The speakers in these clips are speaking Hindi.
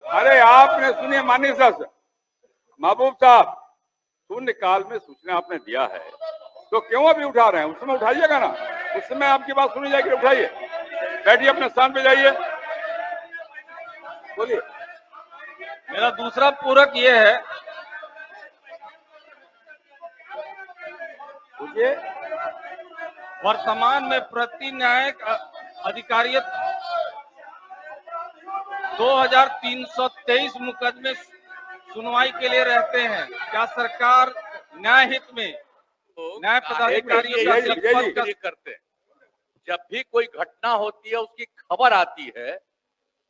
अरे आपने सुनिए माननीय सदस्य महबूब साहब, शून्यकाल में सूचना आपने दिया है तो क्यों अभी उठा रहे हैं? उस समय उठाइएगा ना, उस समय आपकी बात सुनी जाएगी। उठाइए, बैठिए, अपने स्थान पे जाइए, बोलिए। मेरा दूसरा पूरक ये है, पूछिए। वर्तमान में प्रति न्यायिक अधिकारियत 2323 मुकदमे सुनवाई के लिए रहते हैं। क्या सरकार न्याय हित में न्याय पदाधिकारियों का ये करते हैं? जब भी कोई घटना होती है उसकी खबर आती है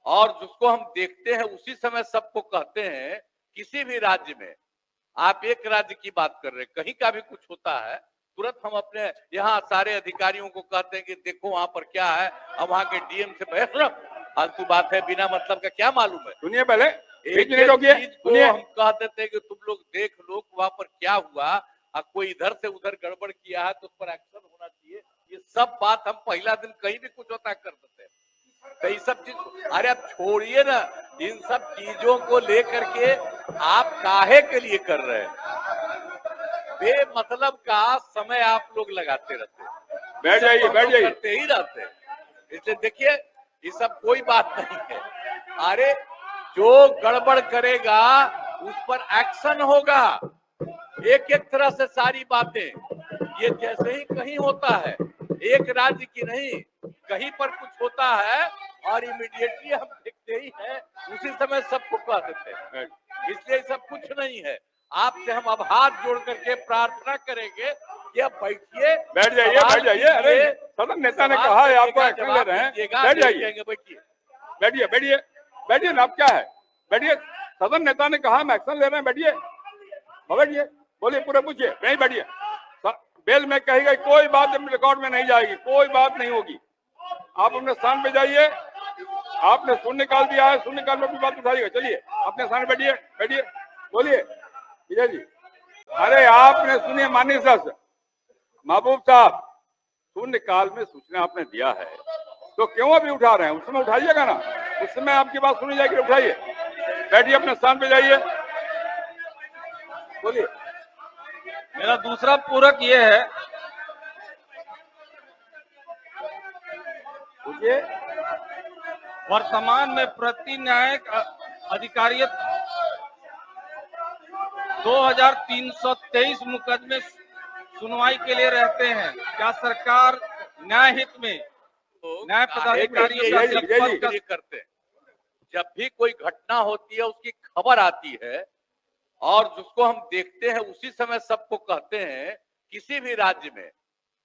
और जिसको हम देखते हैं उसी समय सबको कहते हैं। किसी भी राज्य में, आप एक राज्य की बात कर रहे हैं, कहीं का भी कुछ होता है तुरंत हम अपने यहाँ सारे अधिकारियों को कहते हैं कि देखो वहां पर क्या है, अब वहां के डीएम से बहस फालतू बात है, बिना मतलब का क्या मालूम है। सुनिए, पहले एक चीज को हम कह देते हैं कि तुम लोग देख लो वहां पर क्या हुआ, कोई इधर से उधर गड़बड़ किया है तो उस पर एक्शन होना चाहिए। ये सब बात हम पहला दिन कहीं भी कुछ होता कर देते हैं। तो ये सब चीज, अरे आप छोड़िए ना, इन सब चीजों को लेकर के आप काहे के लिए कर रहे हैं? बेमतलब का समय आप लोग लगाते रहते हैं। बैठ जाइए, बैठ जाइए, करते ही रहते हैं। इसलिए देखिए, ये सब कोई बात नहीं है। अरे जो गड़बड़ करेगा उस पर एक्शन होगा। एक एक तरह से सारी बातें ये जैसे ही कहीं होता है, एक राज्य की नहीं, कहीं पर कुछ होता है और इमीडिएटली हम देखते ही हैं, उसी समय सबको कह देते हैं। इसलिए सब कुछ नहीं है। आपसे हम अब हाथ जोड़ करके प्रार्थना करेंगे कि अब बैठिए, बैठ जाइए, बैठ जाइए। अरे सदन नेता ने कहा है आपको एक्शन ले रहे हैं, बैठ जाइए, बैठिए, बैठिए, बैठिए, बैठिए ना, आप क्या है, बैठिए। सदन नेता ने कहा हम एक्शन ले रहे हैं, बैठिए, बैठिए, बोलिए, पूरे पूछिए, नहीं बैठिए। बेल में कही गई कोई बात रिकॉर्ड में नहीं जाएगी, कोई बात नहीं होगी। आप अपने स्थान पे जाइए, आपने शून्यकाल दिया है, शून्यकाल में भी बात उठाइएगा। चलिए अपने स्थान पे बैठिए, बैठिए, बोलिए विजय जी। अरे आपने सुनिए माननीय सदस्य महबूब साहब, शून्यकाल में सूचना आपने दिया है तो क्यों अभी उठा रहे हैं? उस समय उठाइएगा ना, उस समय आपकी बात सुनी जाएगी। उठाइए, बैठिए, अपने स्थान पे जाइए, बोलिए। मेरा दूसरा पूरक ये है, पूछिए। वर्तमान में प्रति न्यायिक अधिकारियत 2323 मुकदमे सुनवाई के लिए रहते हैं। क्या सरकार न्याय हित में न्याय पदाधिकारियों का करते हैं? जब भी कोई घटना होती है उसकी खबर आती है और जिसको हम देखते हैं उसी समय सबको कहते हैं। किसी भी राज्य में,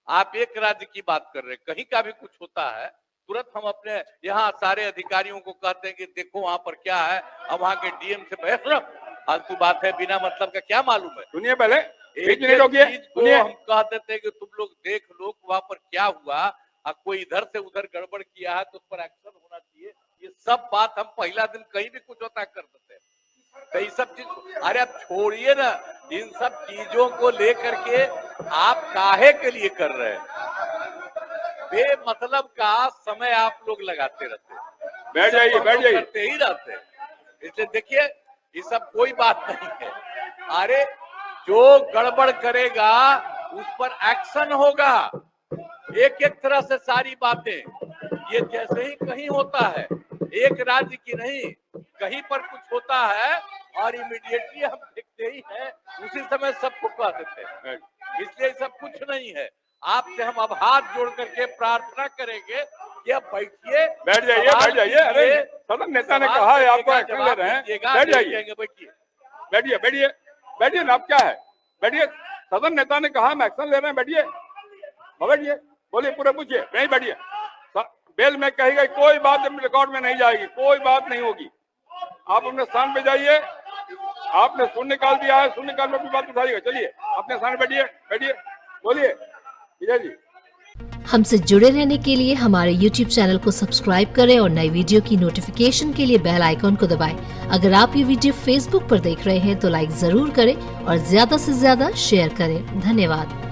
आप एक राज्य की बात कर रहे हैं, कहीं का भी कुछ होता है तुरंत हम अपने यहाँ सारे अधिकारियों को कहते हैं कि देखो वहां पर क्या है, अब वहां के डीएम से बहस फालतू बात है, बिना मतलब का क्या मालूम है। सुनिए, पहले एक चीज को हम कह देते हैं कि तुम लोग देख लो वहां पर क्या हुआ, कोई इधर से उधर गड़बड़ किया है तो उस पर एक्शन होना चाहिए। ये सब बात हम पहला दिन कहीं भी कुछ होता कर देते हैं। तो ये सब चीज, अरे आप छोड़िए ना, इन सब चीजों को लेकर के आप काहे के लिए कर रहे हैं? बेमतलब का समय आप लोग लगाते रहते हैं। बैठ जाइए, बैठ जाइए, करते ही रहते हैं। इसलिए देखिए, ये सब कोई बात नहीं है। अरे जो गड़बड़ करेगा उस पर एक्शन होगा। एक एक तरह से सारी बातें ये जैसे ही कहीं होता है, एक राज्य की नहीं, कहीं पर कुछ होता है और इमीडिएटली हम देखते ही हैं, उसी समय सबको कह देते हैं। इसलिए सब कुछ नहीं है। आपसे हम अब हाथ जोड़ करके प्रार्थना करेंगे कि अब बैठिए, बैठ जाइए, बैठ जाइए। अरे सदन नेता ने कहा है आपको एक्शन ले रहे हैं, बैठ जाइए, बैठिए, बैठिए, बैठिए, बैठिए ना, आप क्या है, बैठिए। सदन नेता ने कहा हम एक्शन ले रहे हैं, बैठिए, बैठिए, बोलिए, पूरे पूछिए, नहीं बैठिए। बेल में कही गई कोई बात रिकॉर्ड में नहीं जाएगी, कोई बात नहीं होगी। आप अपने स्थान पे जाइए, आपने शून्यकाल दिया है, शून्यकाल में भी बात उठाइएगा। चलिए अपने स्थान पे बैठिए, बैठिए, बोलिए विजय जी। हमसे जुड़े रहने के लिए हमारे YouTube चैनल को सब्सक्राइब करें और नई वीडियो की नोटिफिकेशन के लिए बेल आइकॉन को दबाएं। अगर आप ये वीडियो Facebook पर देख रहे हैं तो लाइक जरूर करें और ज्यादा से ज्यादा शेयर करें। धन्यवाद।